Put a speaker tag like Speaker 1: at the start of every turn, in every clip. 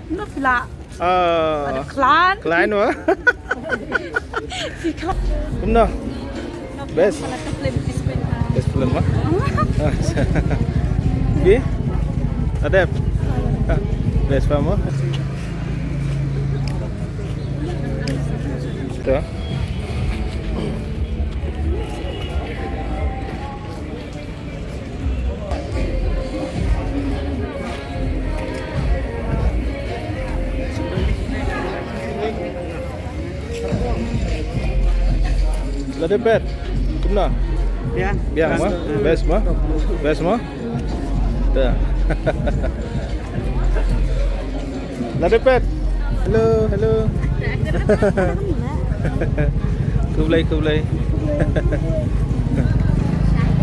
Speaker 1: Not flat.
Speaker 2: Ờ.
Speaker 1: Klein.
Speaker 2: Klein nữa. Đúng đâu? Best. Best film mah. Bi? Ada. Best film mah. Tuh. Lade pet. Kumna.
Speaker 3: Biang.
Speaker 2: Biang mah. Best mah. Best mah. Tuh. Lade pet. Hello, hello. Kublai.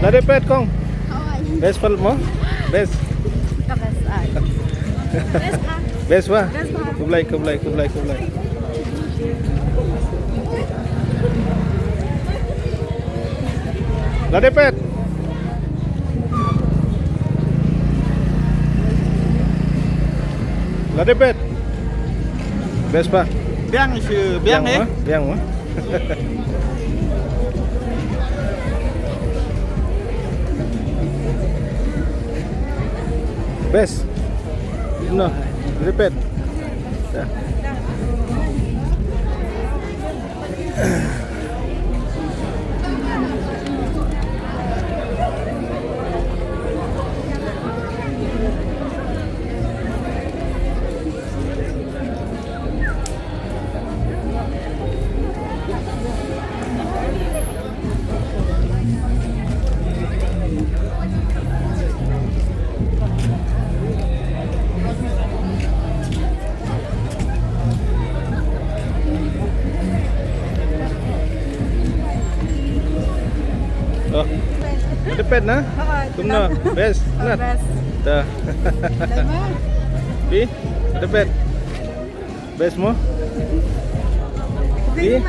Speaker 2: Lade pet kong. Best film mah. Best. Best mah. Kublai. Lade pet. Lade pet. Best pa.
Speaker 3: Biang sư biang ấy.
Speaker 2: Biang mah. Best. No. Lade pet. Dah. Oh, ada pet nah? Kumna, best, nat. Dah. Bi, ada pet. Best mo? Bi,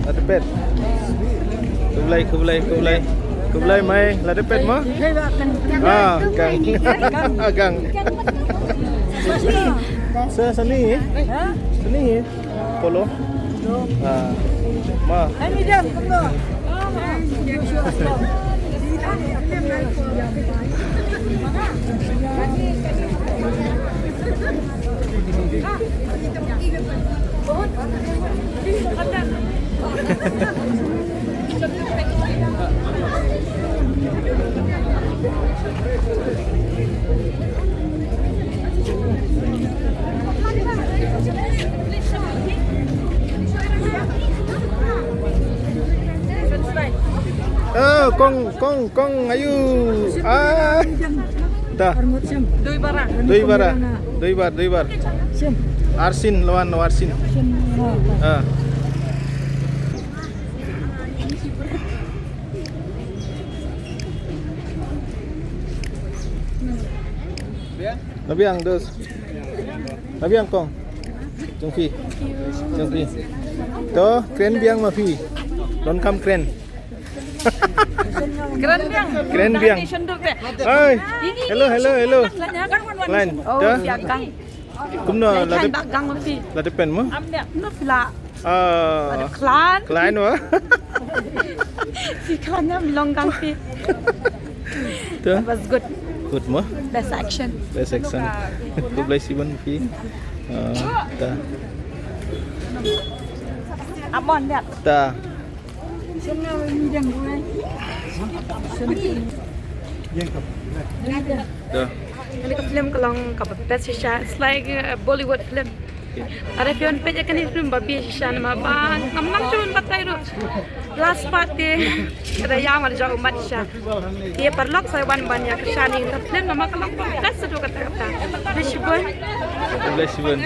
Speaker 2: ada pet. Kublai mai, ada pet mo? Ah, gang. Gang. Seni. Seni. Polo. Ah. Ma.
Speaker 1: Ini dia, kumno.
Speaker 2: Oh, kong ayu. Ah. Dah. Dui bar. Arsin lawan Arsin. Ah. Nabiang dos. Nabiang kong. Jong Phi. To kren biang ma Phi. Don kam kren. Keren biang. Hai. Hello. Lain. Dah. Kumna lade pen mo?
Speaker 1: Not flat. Klein.
Speaker 2: Klein wah.
Speaker 1: Si Klein belong gang fi.
Speaker 2: Tuh.
Speaker 1: It was good.
Speaker 2: Good mo?
Speaker 1: Best action.
Speaker 2: Best action. Kublai Siban Phi. Dah.
Speaker 1: Abon dia.
Speaker 2: Dah. Dah.
Speaker 1: Ini ke film kalau kapal best shisha. It's like a Bollywood film. Ada film pejak kan film babi shisha nama ban. Nampak cun batai tu. Last part dia ada yang ada jauh umat shisha. Dia perlok saya ban yang kesani. Film nama kalau best tu kata. Kublai Siban.